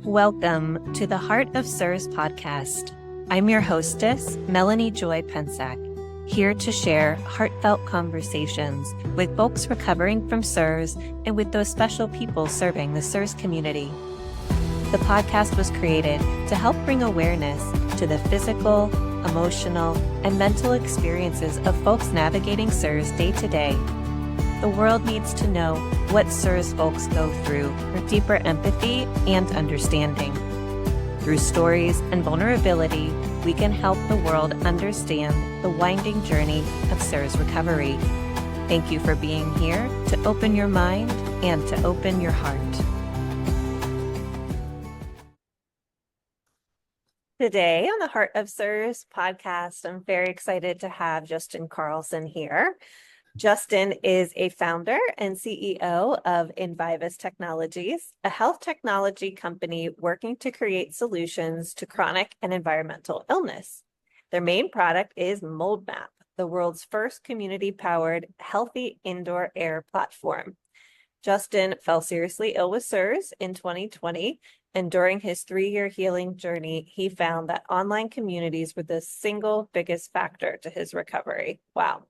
Welcome to the Heart of CIRS podcast. I'm your hostess, Melanie Joy Pensack, here to share heartfelt conversations with folks recovering from CIRS and with those special people serving the CIRS community. The podcast was created to help bring awareness to the physical, emotional, and mental experiences of folks navigating CIRS day to day. The world needs to know what CIRS folks go through for deeper empathy and understanding. Through stories and vulnerability, we can help the world understand the winding journey of CIRS recovery. Thank you for being here to open your mind and to open your heart. Today on the Heart of CIRS podcast, I'm very excited to have Justin Carlson here. Justin is a founder and CEO of Invivus Technologies, a health technology company working to create solutions to chronic and environmental illness. Their main product is MoldMap, the world's first community-powered healthy indoor air platform. Justin fell seriously ill with CIRS in 2020, and during his 3-year healing journey, he found that online communities were the single biggest factor to his recovery. Wow.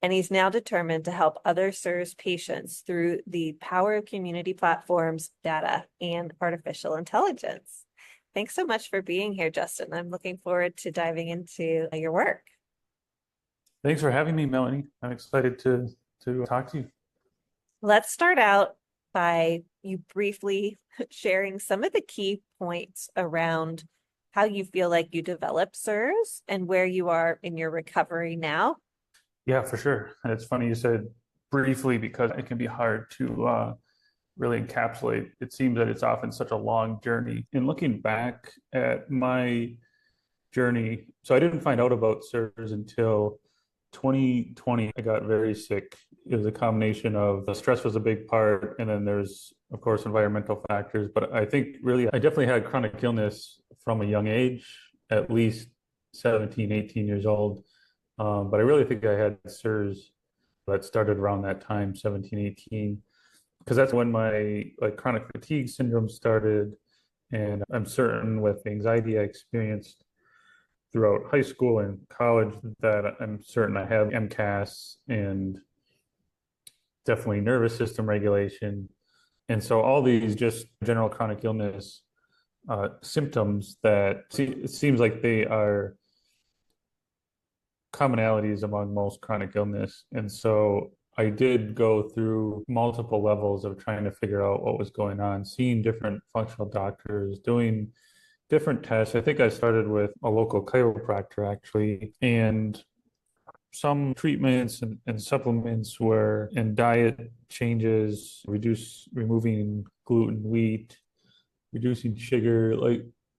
And he's now determined to help other CIRS patients through the power of community platforms, data, and artificial intelligence. Thanks so much for being here, Justin. I'm looking forward to diving into your work. Thanks for having me, Melanie. I'm excited to talk to you. Let's start out by you briefly sharing some of the key points around how you feel like you developed CIRS and where you are in your recovery now. Yeah, for sure. And it's funny you said briefly because it can be hard to really encapsulate. It seems that it's often such a long journey. In looking back at my journey, so I didn't find out about CIRS until 2020. I got very sick. It was a combination of stress was a big part, and then there's, of course, environmental factors. But I think really I definitely had chronic illness from a young age, at least 17, 18 years old. But I really think I had CIRS that started around that time, 17, 18, because that's when my chronic fatigue syndrome started. And I'm certain with the anxiety I experienced throughout high school and college that I'm certain I have MCAS and definitely nervous system regulation. And so all these just general chronic illness symptoms that it seems like they are commonalities among most chronic illness. And so I did go through multiple levels of trying to figure out what was going on, seeing different functional doctors, doing different tests. I think I started with a local chiropractor actually, and some treatments and supplements were, and diet changes, removing gluten, wheat, reducing sugar,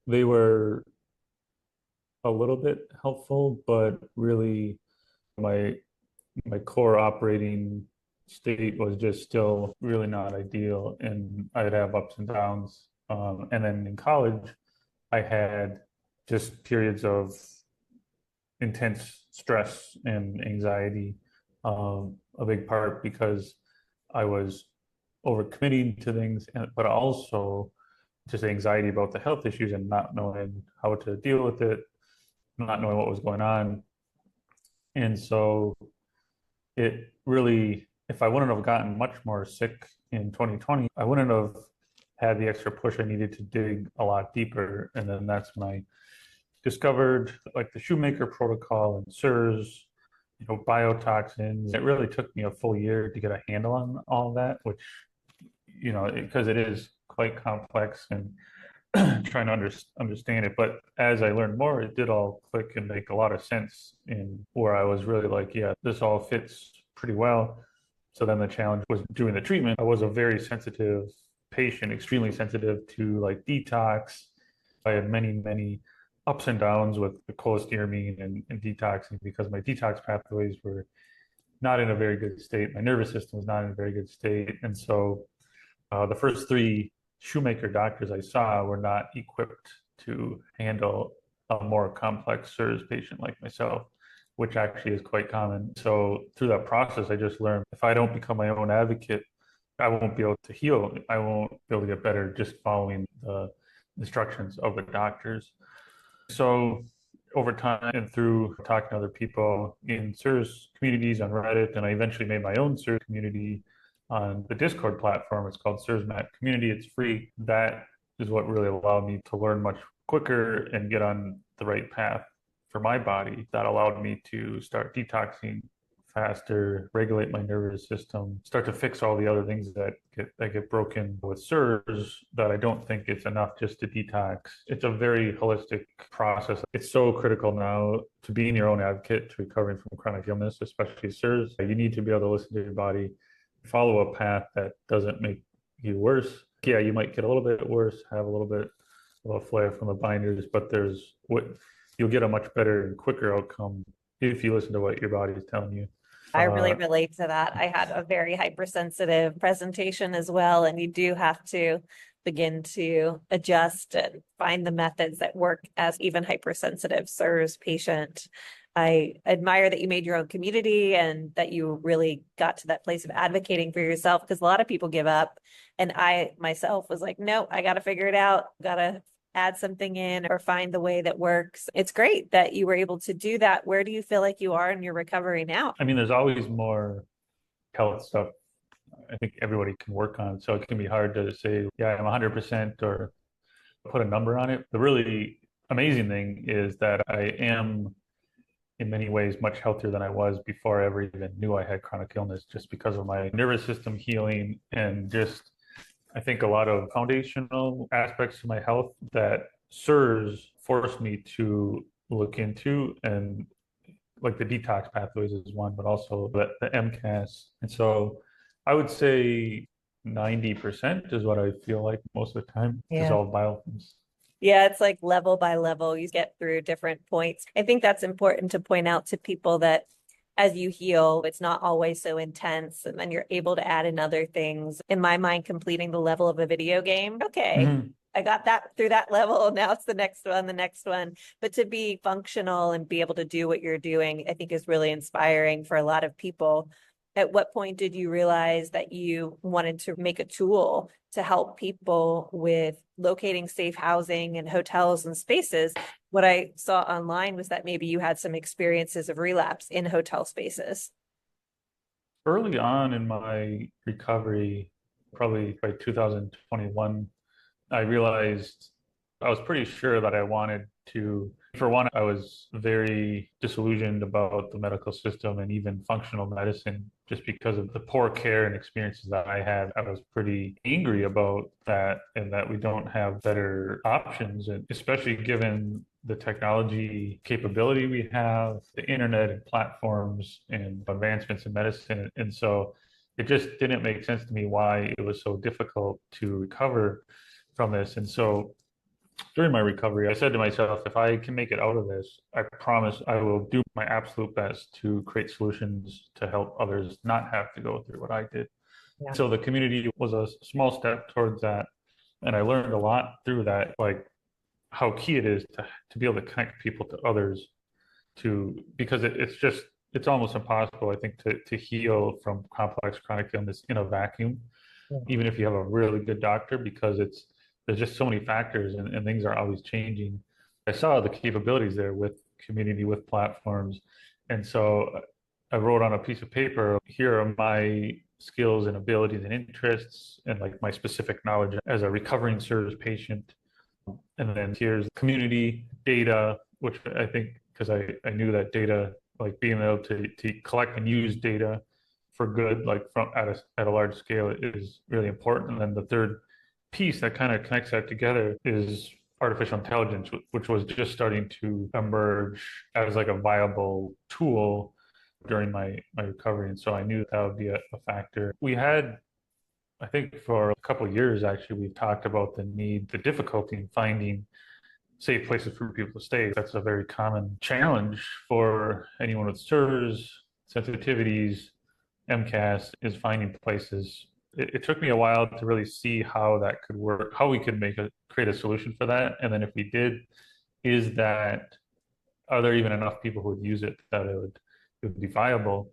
they were a little bit helpful, but really my core operating state was just still really not ideal, and I'd have ups and downs. And then in college, I had just periods of intense stress and anxiety, a big part because I was overcommitting to things, but also just anxiety about the health issues and not knowing how to deal with it, not knowing what was going on. And so it really, if I wouldn't have gotten much more sick in 2020, I wouldn't have had the extra push I needed to dig a lot deeper. And then that's when I discovered the Shoemaker protocol and CIRS, biotoxins. It really took me a full year to get a handle on all of that, which, because it is quite complex and trying to understand it. But as I learned more, it did all click and make a lot of sense, in where I was really yeah, this all fits pretty well. So then the challenge was doing the treatment. I was a very sensitive patient, extremely sensitive to detox. I had many ups and downs with the cholestyramine and detoxing because my detox pathways were not in a very good state. My nervous system was not in a very good state. And so the first 3 Shoemaker doctors I saw were not equipped to handle a more complex CIRS patient like myself, which actually is quite common. So through that process, I just learned if I don't become my own advocate, I won't be able to heal. I won't be able to get better just following the instructions of the doctors. So over time and through talking to other people in CIRS communities on Reddit, and I eventually made my own CIRS community on the Discord platform. It's called CIRS Mat Community. It's free. That is what really allowed me to learn much quicker and get on the right path for my body. That allowed me to start detoxing faster, regulate my nervous system, start to fix all the other things that get broken with CIRS, that I don't think it's enough just to detox. It's a very holistic process. It's so critical now to being your own advocate to recovering from chronic illness, especially CIRS. You need to be able to listen to your body, follow a path that doesn't make you worse. Yeah, you might get a little bit worse, have a little bit of a flare from the binders, but you'll get a much better and quicker outcome if you listen to what your body is telling you. I really relate to that. I had a very hypersensitive presentation as well, and you do have to begin to adjust and find the methods that work as even hypersensitive CIRS patient. I admire that you made your own community and that you really got to that place of advocating for yourself, because a lot of people give up. And I myself was like, no, I got to figure it out. Got to add something in or find the way that works. It's great that you were able to do that. Where do you feel like you are in your recovery now? I mean, there's always more health stuff I think everybody can work on. So it can be hard to say, yeah, I'm 100% or put a number on it. The really amazing thing is that I am in many ways much healthier than I was before I ever even knew I had chronic illness, just because of my nervous system healing and just I think a lot of foundational aspects to my health that CIRS forced me to look into, and like the detox pathways is one, but also the MCAS. And so I would say 90% is what I feel like most of the time, dissolved biofilms. Yeah, it's like level by level, you get through different points. I think that's important to point out to people that as you heal, it's not always so intense, and then you're able to add in other things. In my mind, completing the level of a video game. Okay, I got that through that level. Now it's the next one, the next one. But to be functional and be able to do what you're doing, I think is really inspiring for a lot of people. At what point did you realize that you wanted to make a tool to help people with locating safe housing and hotels and spaces? What I saw online was that maybe you had some experiences of relapse in hotel spaces. Early on in my recovery, probably by 2021, I realized I was pretty sure that I wanted to. For one, I was very disillusioned about the medical system and even functional medicine just because of the poor care and experiences that I had. I was pretty angry about that, and that we don't have better options, and especially given the technology capability we have, the internet and platforms and advancements in medicine. And so it just didn't make sense to me why it was so difficult to recover from this. And so during my recovery, I said to myself, if I can make it out of this, I promise I will do my absolute best to create solutions to help others not have to go through what I did. Yeah. So the community was a small step towards that. And I learned a lot through that, like how key it is to be able to connect people to others, because it's almost impossible, I think, to heal from complex chronic illness in a vacuum, even if you have a really good doctor, because there's just so many factors, and things are always changing. I saw the capabilities there with community, with platforms. And so I wrote on a piece of paper, here are my skills and abilities and interests, and like my specific knowledge as a recovering CIRS patient. And then here's community data, which I think, because I knew that data, like being able to collect and use data for good, like at a large scale, is really important. And then the third piece that kind of connects that together is artificial intelligence, which was just starting to emerge as like a viable tool during my recovery. And so I knew that would be a factor. We had, I think for a couple of years, actually, we've talked about the difficulty in finding safe places for people to stay. That's a very common challenge for anyone with CIRS, sensitivities, MCAS, is finding places. It took me a while to really see how that could work, how we could create a solution for that. And then if we did, are there even enough people who would use it that it would be viable?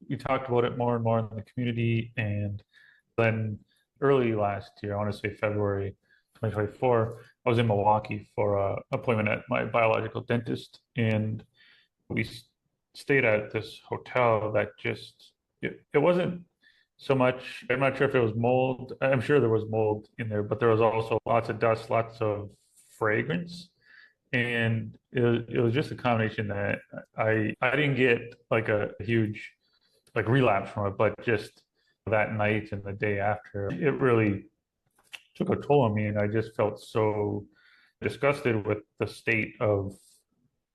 We talked about it more and more in the community. And then early last year, I want to say February 2024, I was in Milwaukee for an appointment at my biological dentist, and we stayed at this hotel that just it wasn't so much. I'm not sure if it was mold. I'm sure there was mold in there, but there was also lots of dust, lots of fragrance, and it was just a combination that I didn't get like a huge like relapse from it, but just that night and the day after, it really took a toll on me, and I just felt so disgusted with the state of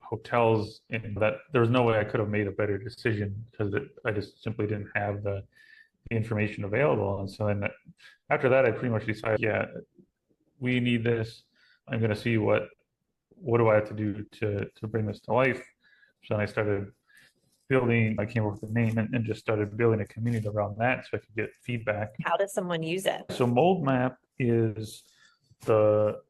hotels, and that there was no way I could have made a better decision because I just simply didn't have the information available. And so then after that, I pretty much decided, yeah, we need this. I'm going to see what do I have to do to bring this to life. So then I started building, I came up with a name and just started building a community around that so I could get feedback. How does someone use it? So Mold Map is the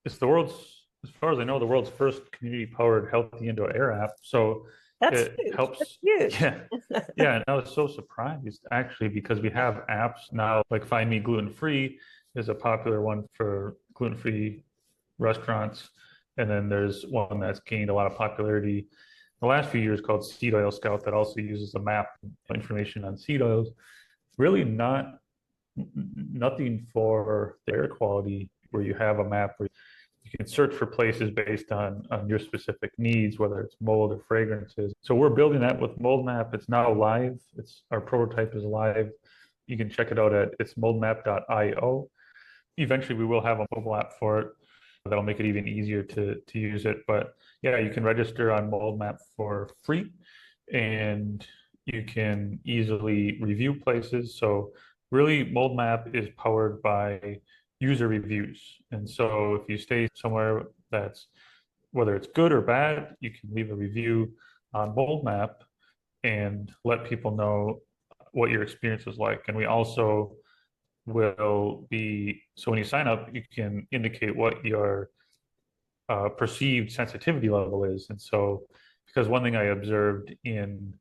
it's the world's, as far as I know, the world's first community-powered healthy indoor air app. So That's it huge. helps. That's huge. Yeah, yeah. And I was so surprised actually because we have apps now like Find Me Gluten Free is a popular one for gluten-free restaurants, and then there's one that's gained a lot of popularity the last few years called Seed Oil Scout that also uses a map information on seed oils. Really nothing for the air quality where you have a map where you can search for places based on your specific needs, whether it's mold or fragrances. So we're building that with Mold Map. It's now live. Our prototype is live. You can check it out at moldmap.io. Eventually, we will have a mobile app for it that'll make it even easier to use it. But yeah, you can register on Mold Map for free, and you can easily review places. So really, Mold Map is powered by user reviews. And so if you stay somewhere that's, whether it's good or bad, you can leave a review on Mold Map and let people know what your experience was like. And we also will be, so when you sign up, you can indicate what your perceived sensitivity level is. And so, because one thing I observed and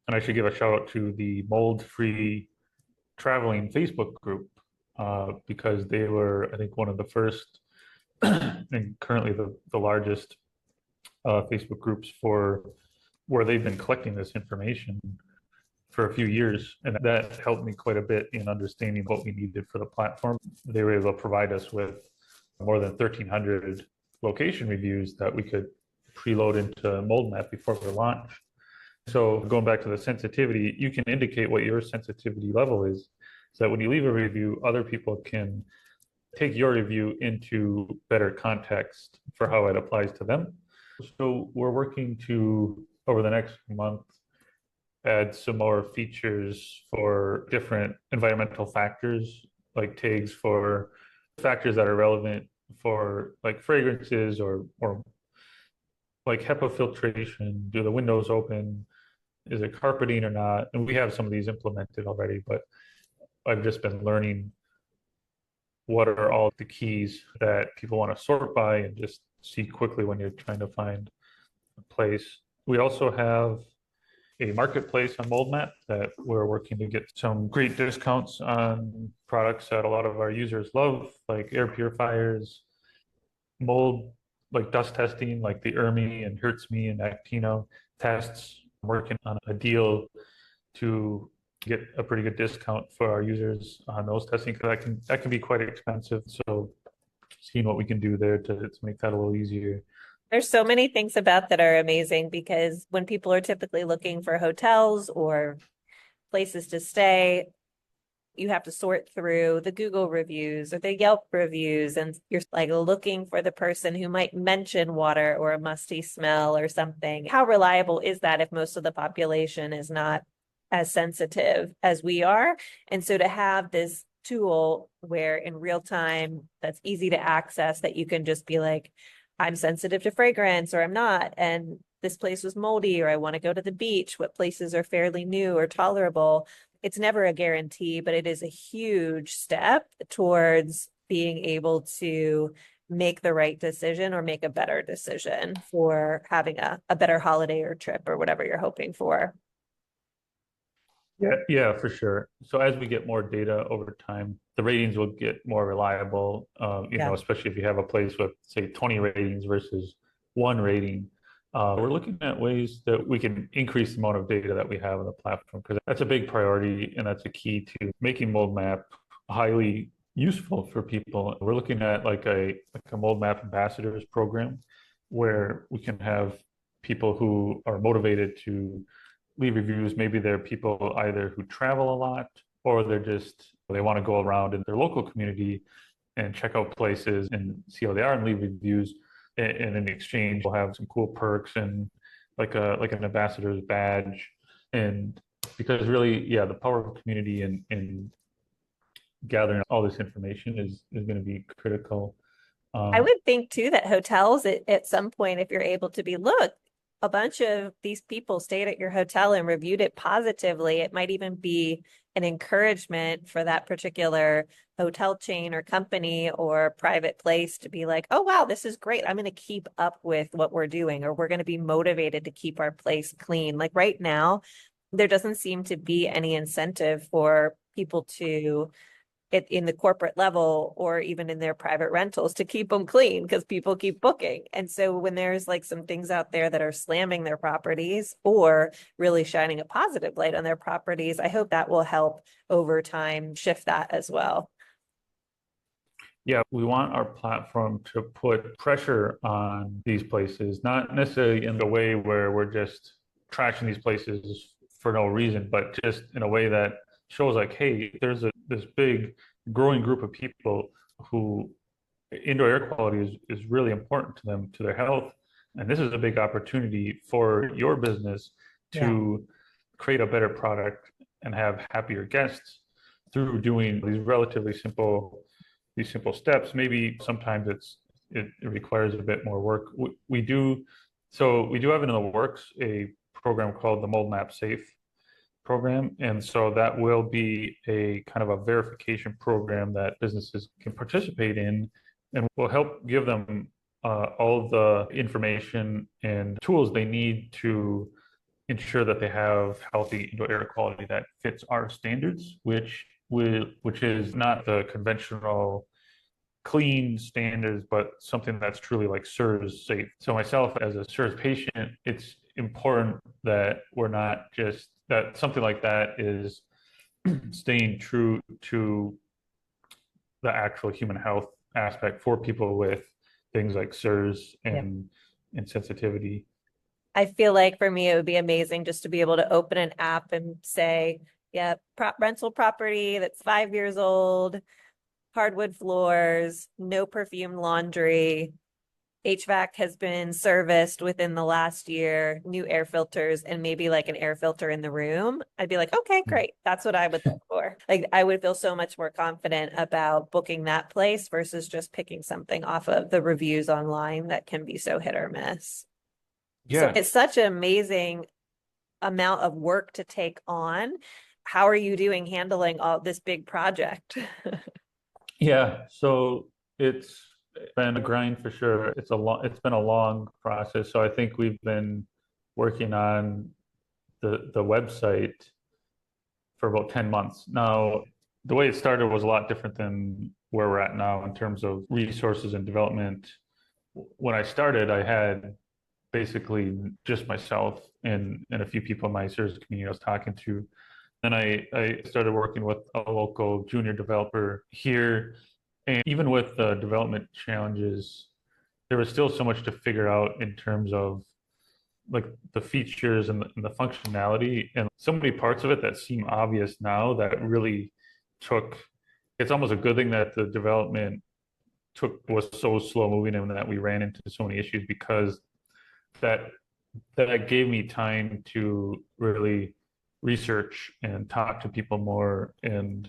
I should give a shout out to the mold free traveling Facebook group, because they were, I think, one of the first and currently the largest Facebook groups for where they've been collecting this information for a few years. And that helped me quite a bit in understanding what we needed for the platform. They were able to provide us with more than 1,300 location reviews that we could preload into Mold Map before we launch. So going back to the sensitivity, you can indicate what your sensitivity level is, so that when you leave a review, other people can take your review into better context for how it applies to them. So we're working to, over the next month, add some more features for different environmental factors, like tags for factors that are relevant for like fragrances or like HEPA filtration. Do the windows open? Is it carpeting or not? And we have some of these implemented already, but I've just been learning what are all the keys that people want to sort by and just see quickly when you're trying to find a place. We also have a marketplace on MoldMap that we're working to get some great discounts on products that a lot of our users love, like air purifiers, mold, like dust testing, like the ERMI and HERTSME and Actino tests. I'm working on a deal to get a pretty good discount for our users on those testing, because that can be quite expensive. So seeing what we can do there to make that a little easier. There's so many things about that are amazing, because when people are typically looking for hotels or places to stay, you have to sort through the Google reviews or the Yelp reviews, and you're like looking for the person who might mention water or a musty smell or something. How reliable is that if most of the population is not as sensitive as we are? And so to have this tool where in real time that's easy to access, that you can just be like, I'm sensitive to fragrance or I'm not, and this place was moldy, or I want to go to the beach, what places are fairly new or tolerable. It's never a guarantee, but it is a huge step towards being able to make the right decision or make a better decision for having a better holiday or trip or whatever you're hoping for. Yeah, for sure. So as we get more data over time, the ratings will get more reliable. Yeah. Especially if you have a place with, say, 20 ratings versus one rating. We're looking at ways that we can increase the amount of data that we have on the platform because that's a big priority and that's a key to making Mold Map highly useful for people. We're looking at like a Mold Map ambassadors program where we can have people who are motivated to leave reviews. Maybe they're people either who travel a lot or they want to go around in their local community and check out places and see how they are and leave reviews. And in exchange, we'll have some cool perks and like an ambassador's badge. And because really, yeah, the power of community and gathering all this information is going to be critical. I Um, would think too that hotels at some point, if you're able to be, look, a bunch of these people stayed at your hotel and reviewed it positively. It might even be an encouragement for that particular hotel chain or company or private place to be like, oh, wow, this is great. I'm going to keep up with what we're doing, or we're going to be motivated to keep our place clean. Like right now, there doesn't seem to be any incentive for people to it in the corporate level or even in their private rentals to keep them clean because people keep booking. And so when there's like some things out there that are slamming their properties or really shining a positive light on their properties, I hope that will help over time shift that as well. Yeah, we want our platform to put pressure on these places, not necessarily in the way where we're just trashing these places for no reason, but just in a way that shows like, hey, this big growing group of people who indoor air quality is really important to them, to their health. And this is a big opportunity for your business Yeah. to create a better product and have happier guests through doing these simple steps. Maybe sometimes it requires a bit more work. We do have in the works a program called the Mold Map Safe program, and so that will be a kind of a verification program that businesses can participate in, and will help give them all the information and tools they need to ensure that they have healthy indoor air quality that fits our standards, which is not the conventional clean standards, but something that's truly like CIRS safe. So myself as a CIRS patient, it's important that we're not just that something like that is staying true to the actual human health aspect for people with things like CIRS Yeah. and sensitivity. I feel like for me, it would be amazing just to be able to open an app and say, yeah, rental property that's 5 years old, hardwood floors, no perfumed laundry, HVAC has been serviced within the last year, new air filters, and maybe like an air filter in the room. I'd be like, okay, great. That's what I would look for. Like, I would feel so much more confident about booking that place versus just picking something off of the reviews online that can be so hit or miss. So Yeah, it's such an amazing amount of work to take on. How are you doing handling all this big project? yeah. So it's been a grind for sure. It's been a long process. So I think we've been working on the website for about 10 months. Now, the way it started was a lot different than where we're at now in terms of resources and development. When I started, I had basically just myself and a few people in my CIRS community I was talking to. Then I started working with a local junior developer here. And even with the development challenges, there was still so much to figure out in terms of like the features and the functionality and so many parts of it that seem obvious now that really took it's almost a good thing that the development took was so slow moving and that we ran into so many issues because that that gave me time to really research and talk to people more and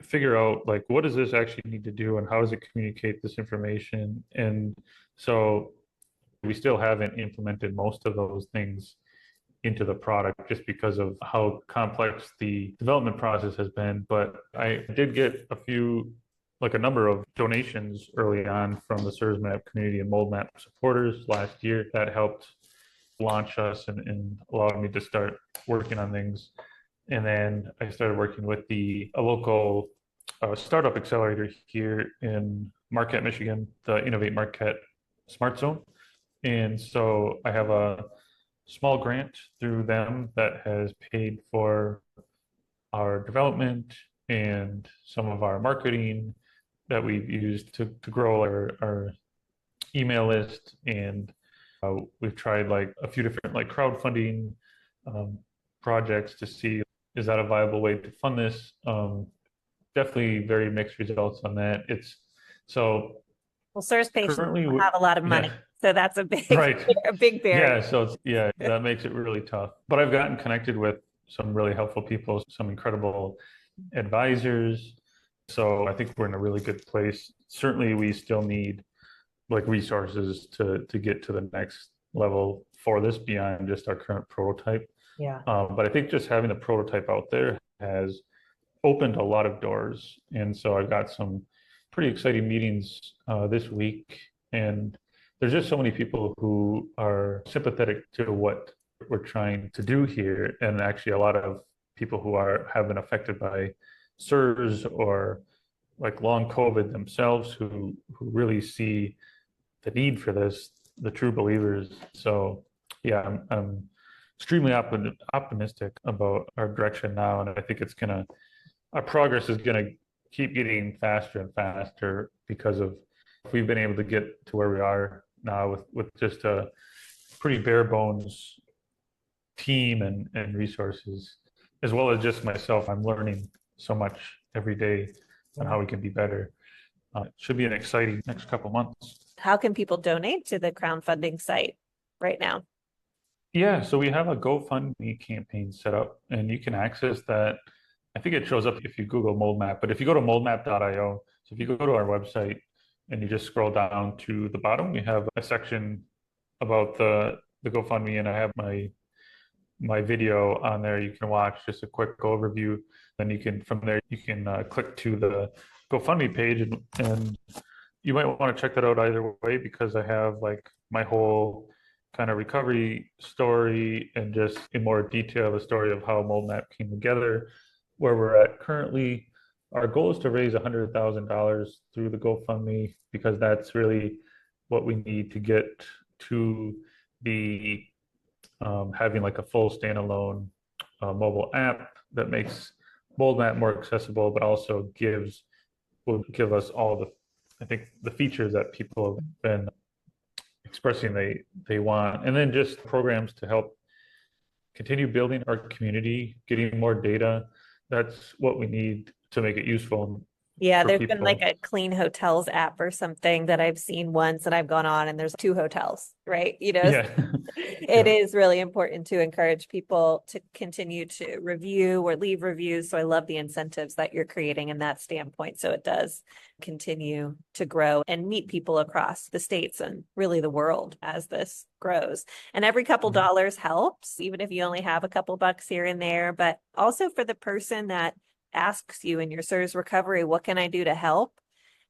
figure out like what does this actually need to do and how does it communicate this information. And so we still haven't implemented most of those things into the product just because of how complex the development process has been. But I did get a number of donations early on from the CIRS Map community and Mold Map supporters last year that helped launch us and allowed me to start working on things. And then I started working with a local startup accelerator here in Marquette, Michigan, the Innovate Marquette Smart Zone. And so I have a small grant through them that has paid for our development and some of our marketing that we've used to grow our email list. And we've tried like a few different like crowdfunding um, projects to see, is that a viable way to fund this? Definitely very mixed results on that. It's so Well, CIRS patients currently, don't have a lot of yeah, money, so that's a big, right. a big barrier. Yeah, so yeah, that makes it really tough. But I've gotten connected with some really helpful people, some incredible advisors. So I think we're in a really good place. Certainly, we still need like resources to get to the next level for this beyond just our current prototype. Yeah. But I think just having the prototype out there has opened a lot of doors. And so I've got some pretty exciting meetings this week. And there's just so many people who are sympathetic to what we're trying to do here. And actually, a lot of people who have been affected by SIRS or like long COVID themselves who really see the need for this, the true believers. So yeah, I'm extremely optimistic about our direction now. And I think our progress is going to keep getting faster and faster because of we've been able to get to where we are now with just a pretty bare bones team and resources, as well as just myself. I'm learning so much every day on how we can be better. It should be an exciting next couple months. How can people donate to the crowdfunding site right now? Yeah, so we have a GoFundMe campaign set up, and you can access that. I think it shows up if you Google MoldMap, but if you go to moldmap.io, so if you go to our website and you just scroll down to the bottom, we have a section about the GoFundMe, and I have my video on there. You can watch just a quick overview. Then you can from there you can click to the GoFundMe page, and you might want to check that out either way because I have like my whole kind of recovery story and just in more detail the story of how MoldMap came together, where we're at currently. Our goal is to raise $100,000 through the GoFundMe because that's really what we need to get to the having like a full standalone mobile app that makes MoldMap more accessible, but also will give us all I think the features that people have been expressing they want, and then just programs to help continue building our community, getting more data. That's what we need to make it useful Yeah, for there's been like people. a clean hotels app or something that I've seen once and I've gone on and there's two hotels, right? Yeah, It yeah. is really important to encourage people to continue to review or leave reviews. So I love the incentives that you're creating in that standpoint. So it does continue to grow and meet people across the states and really the world as this grows. And every couple Mhm. dollars helps, even if you only have a couple bucks here and there, but also for the person that asks you in your SIRS recovery, what can I do to help?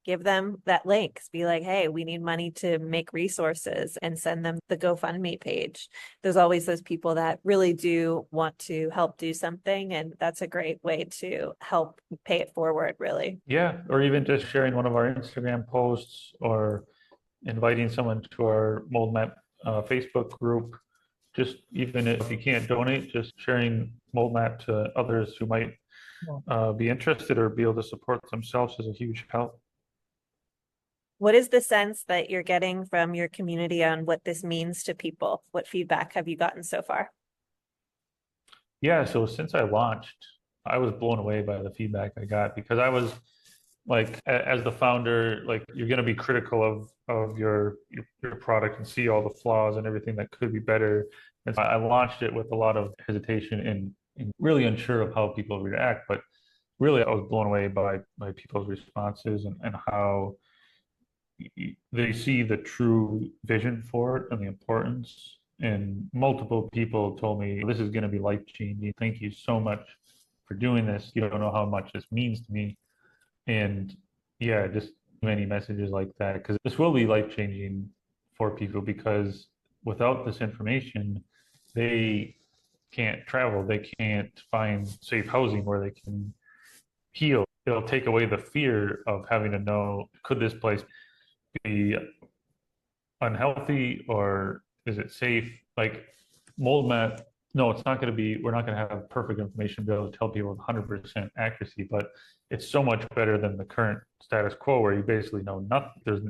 Give them that link. Be like, hey, we need money to make resources and send them the GoFundMe page. There's always those people that really do want to help do something. And that's a great way to help pay it forward, really. Yeah, or even just sharing one of our Instagram posts or inviting someone to our MoldMap Facebook group. Just even if you can't donate, just sharing MoldMap to others who might be interested or be able to support themselves is a huge help. What is the sense that you're getting from your community on what this means to people? What feedback have you gotten so far? Yeah, so since I launched, I was blown away by the feedback I got because I was like, as the founder, like you're going to be critical of your product and see all the flaws and everything that could be better. And so I launched it with a lot of hesitation and really unsure of how people react, but really I was blown away by people's responses and how they see the true vision for it and the importance. And multiple people told me, this is going to be life changing. Thank you so much for doing this. You don't know how much this means to me. And yeah, just many messages like that, because this will be life changing for people because without this information, they can't travel, they can't find safe housing where they can heal. It'll take away the fear of having to know, could this place be unhealthy or is it safe? Like mold map, no, it's not going to be, we're not going to have perfect information to be able to tell people with 100% accuracy, but it's so much better than the current status quo where you basically know nothing. There's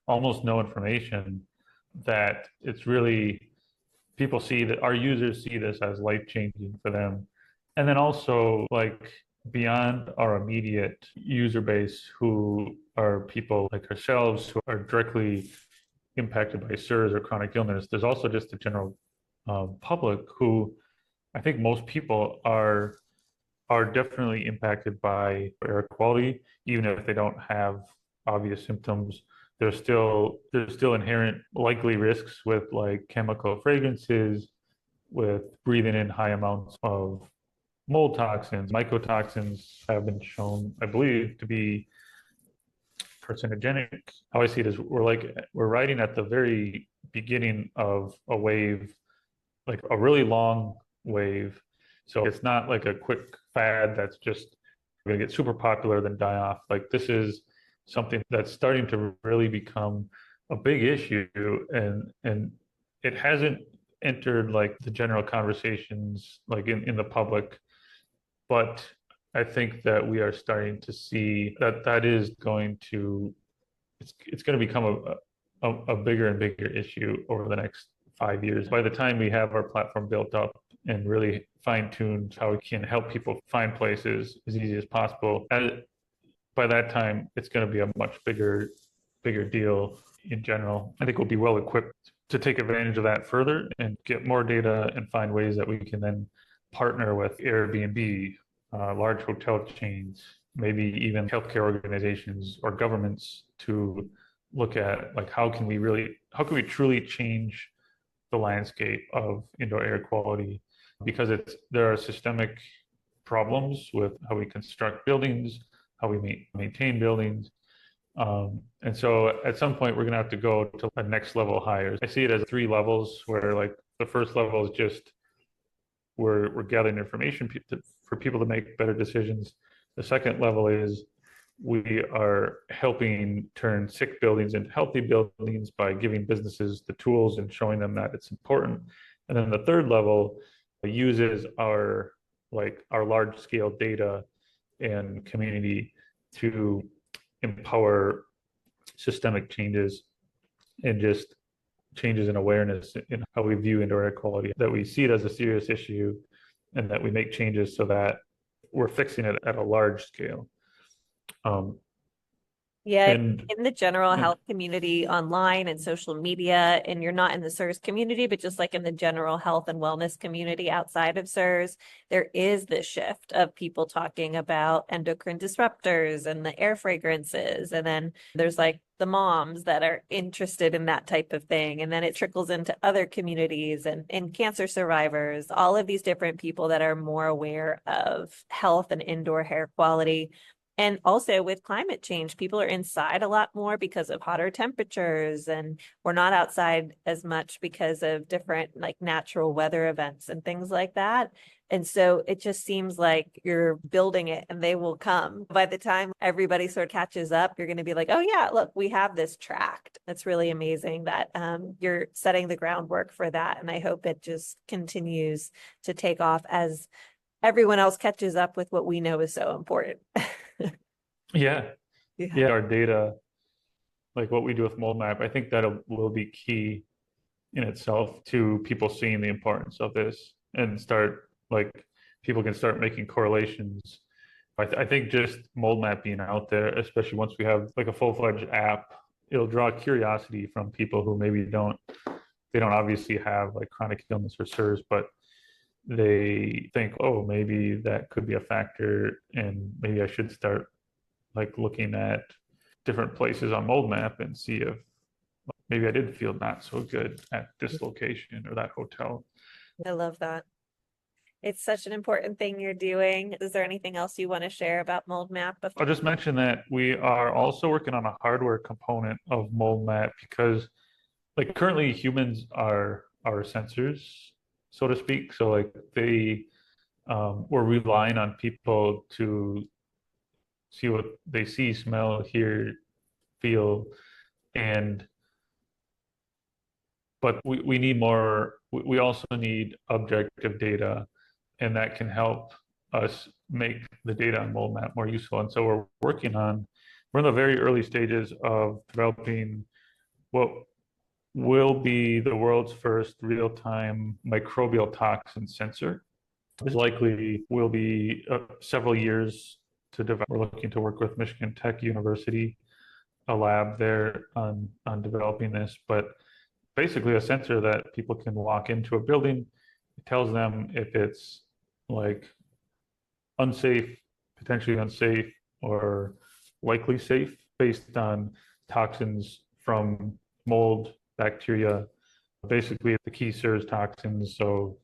almost no information that it's really, people see that our users see this as life changing for them. And then also like beyond our immediate user base who are people like ourselves who are directly impacted by CIRS or chronic illness, there's also just the general public who I think most people are definitely impacted by air quality, even if they don't have obvious symptoms. There's still inherent likely risks with like chemical fragrances, with breathing in high amounts of mold toxins. Mycotoxins have been shown, I believe, to be carcinogenic. How I see it is we're riding at the very beginning of a wave, like a really long wave. So it's not like a quick fad that's just going to get super popular then die off. Like this is something that's starting to really become a big issue, and it hasn't entered like the general conversations like in the public, but I think that we are starting to see that that is going to it's going to become a bigger and bigger issue over the next 5 years. By the time we have our platform built up and really fine-tuned how we can help people find places as easy as possible, by that time, it's going to be a much bigger deal in general. I think we'll be well equipped to take advantage of that further and get more data and find ways that we can then partner with Airbnb, large hotel chains, maybe even healthcare organizations or governments to look at like how can we truly change the landscape of indoor air quality, because there are systemic problems with how we construct buildings, how we maintain buildings. And so at some point, we're going to have to go to the next level higher. I see it as 3 levels where like the first level is just we're gathering information for people to make better decisions. The second level is we are helping turn sick buildings into healthy buildings by giving businesses the tools and showing them that it's important. And then the third level uses our large scale data and community to empower systemic changes and just changes in awareness in how we view indoor air quality, that we see it as a serious issue and that we make changes so that we're fixing it at a large scale. Yeah, And in the general health community online and social media, and you're not in the CIRS community, but just like in the general health and wellness community outside of CIRS, there is this shift of people talking about endocrine disruptors and the air fragrances. And then there's like the moms that are interested in that type of thing. And then it trickles into other communities and cancer survivors, all of these different people that are more aware of health and indoor air quality. And also with climate change, people are inside a lot more because of hotter temperatures, and we're not outside as much because of different like natural weather events and things like that. And so it just seems like you're building it and they will come. By the time everybody sort of catches up, you're going to be like, oh yeah, look, we have this tracked. That's really amazing that you're setting the groundwork for that. And I hope it just continues to take off as everyone else catches up with what we know is so important. yeah, Yeah. our data, like what we do with mold map, I think that will be key in itself to people seeing the importance of this and start like people can start making correlations. I think just mold map being out there, especially once we have like a full-fledged app, it'll draw curiosity from people who maybe they don't obviously have like chronic illness or CIRS, but they think, oh, maybe that could be a factor and maybe I should start like looking at different places on mold map and see if maybe I did feel not so good at this location or that hotel. I love that. It's such an important thing you're doing. Is there anything else you want to share about mold map? I'll just mention that we are also working on a hardware component of mold map because like currently humans are our sensors. so to speak. So like they were relying on people to see what they see, smell, hear, feel, and but we need more. We also need objective data, and that can help us make the data on mold map more useful. And so we're in the very early stages of developing what will be the world's first real-time microbial toxin sensor. This likely will be several years to develop. We're looking to work with Michigan Tech University, a lab there on developing this, but basically a sensor that people can walk into a building. It tells them if it's like unsafe, potentially unsafe, or likely safe based on toxins from mold, bacteria, basically the key CIRS toxins. So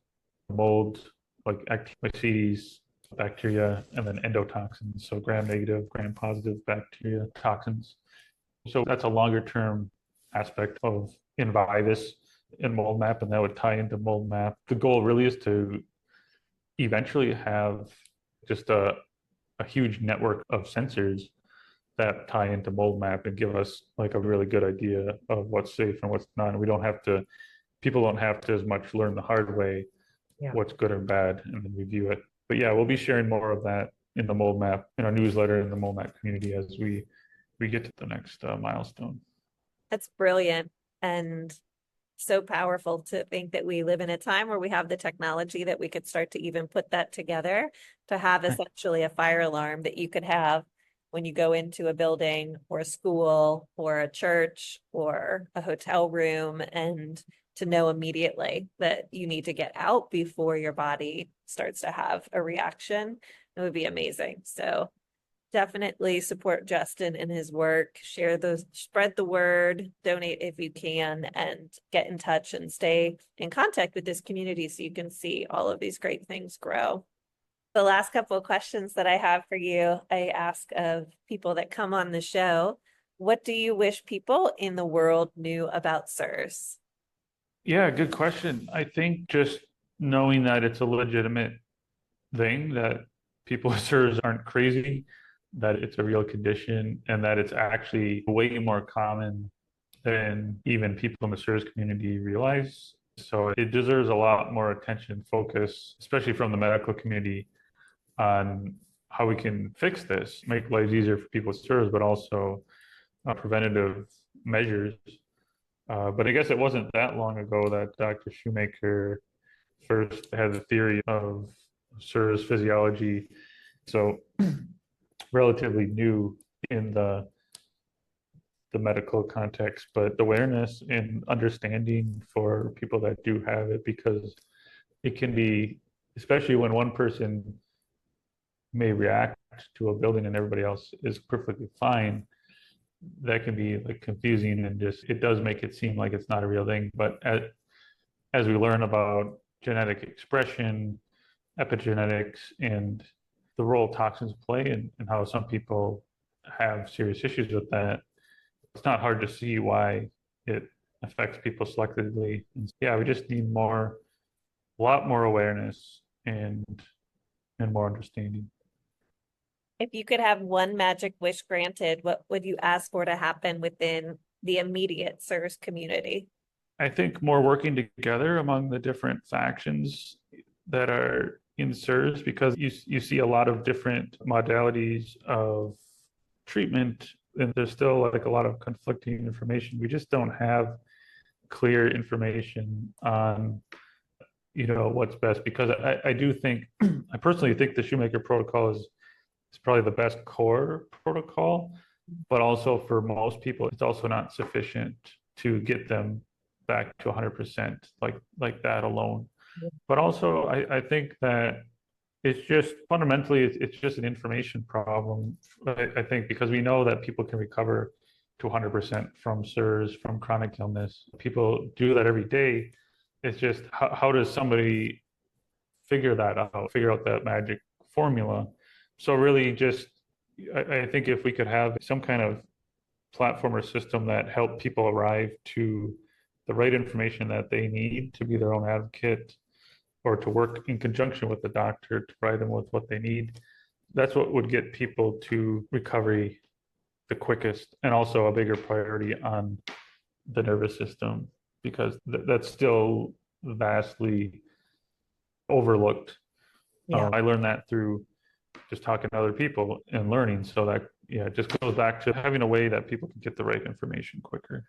mold, like Actinomycetes, bacteria, and then endotoxins. So gram-negative, gram-positive bacteria toxins. So that's a longer term aspect of Invivis in mold map, and that would tie into mold map. The goal really is to eventually have just a huge network of sensors that tie into mold map and give us like a really good idea of what's safe and what's not. And we don't have to, people don't have to as much learn the hard way, what's good and bad, and then review it. But yeah, we'll be sharing more of that in the mold map, in our newsletter, in the mold map community as we get to the next milestone. That's brilliant and so powerful to think that we live in a time where we have the technology that we could start to even put that together to have essentially a fire alarm that you could have when you go into a building or a school or a church or a hotel room, and to know immediately that you need to get out before your body starts to have a reaction. It would be amazing. So definitely support Justin in his work, share those, spread the word, donate if you can, and get in touch and stay in contact with this community so you can see all of these great things grow. The last couple of questions that I have for you, I ask of people that come on the show. What do you wish people in the world knew about CIRS? Yeah, good question. I think just knowing that it's a legitimate thing, that people with CIRS aren't crazy, that it's a real condition, and that it's actually way more common than even people in the CIRS community realize. So it deserves a lot more attention and focus, especially from the medical community, on how we can fix this, make lives easier for people with CIRS, but also preventative measures. But I guess it wasn't that long ago that Dr. Shoemaker first had the theory of CIRS physiology. So relatively new in the medical context, but awareness and understanding for people that do have it, because it can be, especially when one person may react to a building and everybody else is perfectly fine, that can be like confusing, and just it does make it seem like it's not a real thing. But as we learn about genetic expression, epigenetics, and the role toxins play, and how some people have serious issues with that, it's not hard to see why it affects people selectively. And yeah, we just need a lot more awareness and more understanding. If you could have one magic wish granted, what would you ask for to happen within the immediate CIRS community? I think more working together among the different factions that are in CIRS, because you see a lot of different modalities of treatment, and there's still like a lot of conflicting information. We just don't have clear information on what's best, because I do think I personally think the Shoemaker protocol is probably the best core protocol, but also for most people it's also not sufficient to get them back to 100% like that alone. But also I think that it's just fundamentally it's just an information problem. I think because we know that people can recover to 100% from CIRS, from chronic illness. People do that every day. It's just how does somebody figure out that magic formula? So really just I think if we could have some kind of platform or system that helped people arrive to the right information that they need to be their own advocate, or to work in conjunction with the doctor to provide them with what they need. That's what would get people to recovery the quickest, and also a bigger priority on the nervous system, because that's still vastly overlooked. Yeah. I learned that through just talking to other people and learning. So that, yeah, it just goes back to having a way that people can get the right information quicker.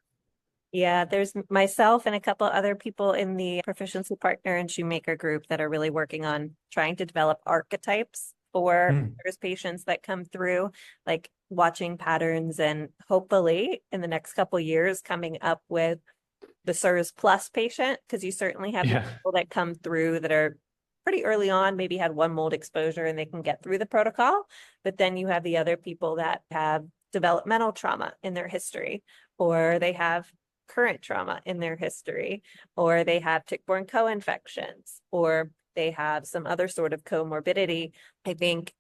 Yeah, there's myself and a couple other people in the Proficiency Partner and Shoemaker group that are really working on trying to develop archetypes for those patients that come through, like watching patterns, and hopefully in the next couple years coming up with the CIRS plus patient, because you certainly have Yeah. people that come through that are pretty early on, maybe had one mold exposure and they can get through the protocol. But then you have the other people that have developmental trauma in their history, or they have current trauma in their history, or they have tick-borne co-infections, or they have some other sort of comorbidity. I think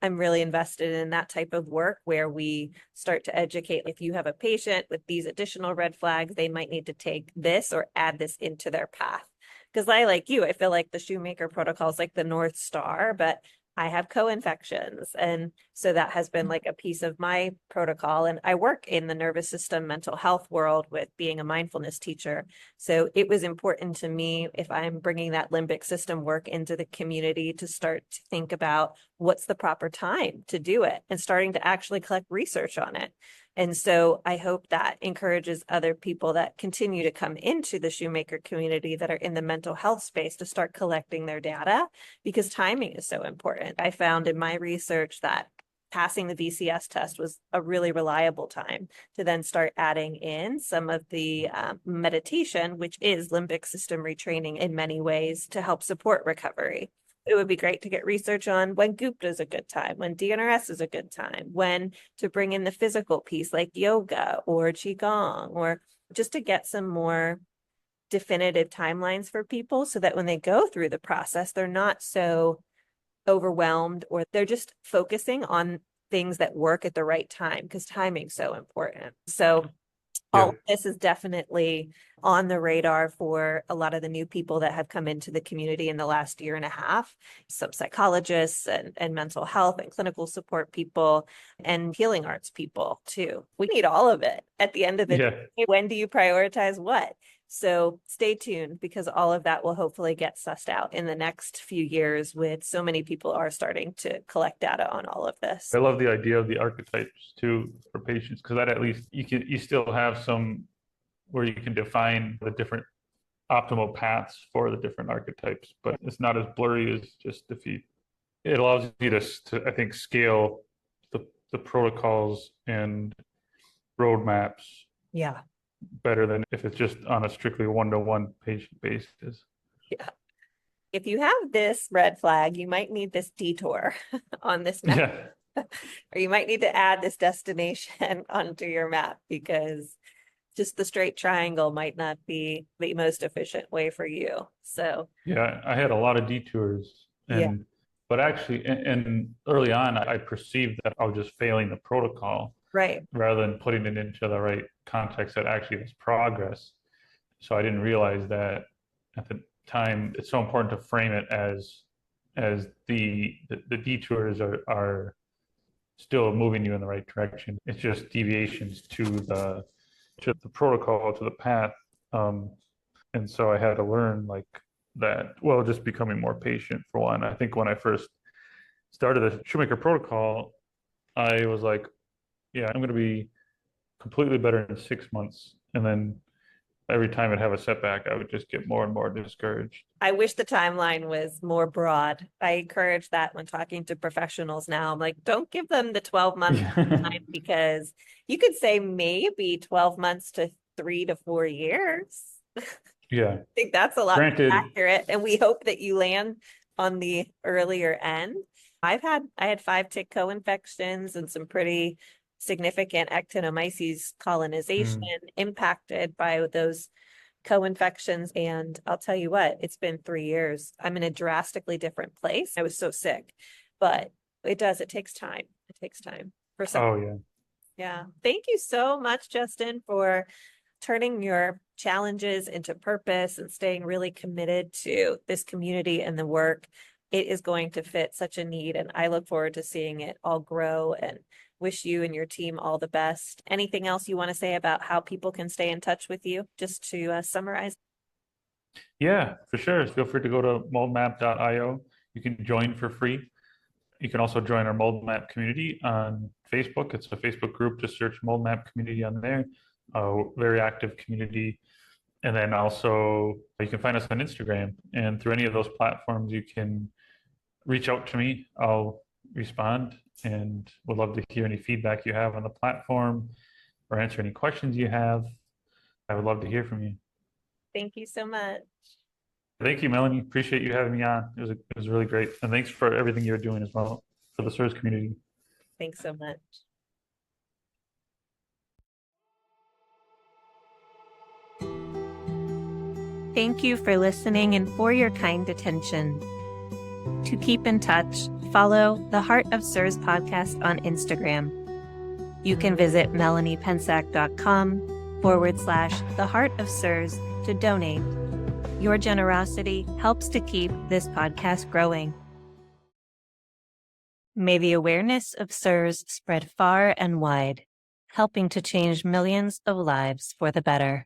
I'm really invested in that type of work where we start to educate. If you have a patient with these additional red flags, they might need to take this or add this into their path. Because I, like you, I feel like the Shoemaker protocol is like the North Star, but I have co-infections. And so that has been like a piece of my protocol. And I work in the nervous system mental health world with being a mindfulness teacher. So it was important to me, if I'm bringing that limbic system work into the community, to start to think about what's the proper time to do it and starting to actually collect research on it. And so I hope that encourages other people that continue to come into the Shoemaker community that are in the mental health space to start collecting their data, because timing is so important. I found in my research that passing the VCS test was a really reliable time to then start adding in some of the meditation, which is limbic system retraining in many ways to help support recovery. It would be great to get research on when Gupta is a good time, when DNRS is a good time, when to bring in the physical piece like yoga or Qigong, or just to get some more definitive timelines for people so that when they go through the process, they're not so overwhelmed, or they're just focusing on things that work at the right time, because timing's so important. So all of this is definitely on the radar for a lot of the new people that have come into the community in the last year and a half, some psychologists and mental health and clinical support people and healing arts people too. We need all of it at the end of the day. When do you prioritize what? So stay tuned, because all of that will hopefully get sussed out in the next few years, with so many people are starting to collect data on all of this. I love the idea of the archetypes too for patients, because that at least you still have some where you can define the different optimal paths for the different archetypes, but it's not as blurry as just defeat. It allows you to I think, scale the protocols and roadmaps better than if it's just on a strictly one-to-one patient basis. Yeah. If you have this red flag, you might need this detour on this map. Or you might need to add this destination onto your map, because just the straight triangle might not be the most efficient way for you. So yeah, I had a lot of detours, but actually, and early on, I perceived that I was just failing the protocol, rather than putting it into the right context that actually was progress. So I didn't realize that at the time. It's so important to frame it as the detours are still moving you in the right direction. It's just deviations to the protocol, to the path. And so I had to learn like that. Well, just becoming more patient for one. I think when I first started the Shoemaker protocol, I was like, yeah, I'm going to be completely better in 6 months. And then every time I'd have a setback, I would just get more and more discouraged. I wish the timeline was more broad. I encourage that when talking to professionals now. I'm like, don't give them the 12-month time, because you could say maybe 12 months to 3 to 4 years. Yeah. I think that's a lot accurate. And we hope that you land on the earlier end. I had 5 tick co-infections and some pretty significant actinomyces colonization impacted by those co-infections. And I'll tell you what, it's been 3 years. I'm in a drastically different place. I was so sick, but it takes time. It takes time for some. Oh, yeah. Yeah. Thank you so much, Justin, for turning your challenges into purpose and staying really committed to this community and the work. It is going to fit such a need, and I look forward to seeing it all grow and wish you and your team all the best. Anything else you want to say about how people can stay in touch with you, just to summarize? Yeah, for sure. Feel free to go to moldmap.io. You can join for free. You can also join our Mold Map community on Facebook. It's a Facebook group. Just search Mold Map community on there. Very active community. And then also you can find us on Instagram. And through any of those platforms, you can reach out to me. I'll respond and would love to hear any feedback you have on the platform or answer any questions you have. I would love to hear from you. Thank you so much. Thank you, Melanie. Appreciate you having me on. It was really great. And thanks for everything you're doing as well for the CIRS community. Thanks so much. Thank you for listening and for your kind attention. To keep in touch, follow the Heart of CIRS podcast on Instagram. You can visit melaniepensack.com/the Heart of CIRS to donate. Your generosity helps to keep this podcast growing. May the awareness of CIRS spread far and wide, helping to change millions of lives for the better.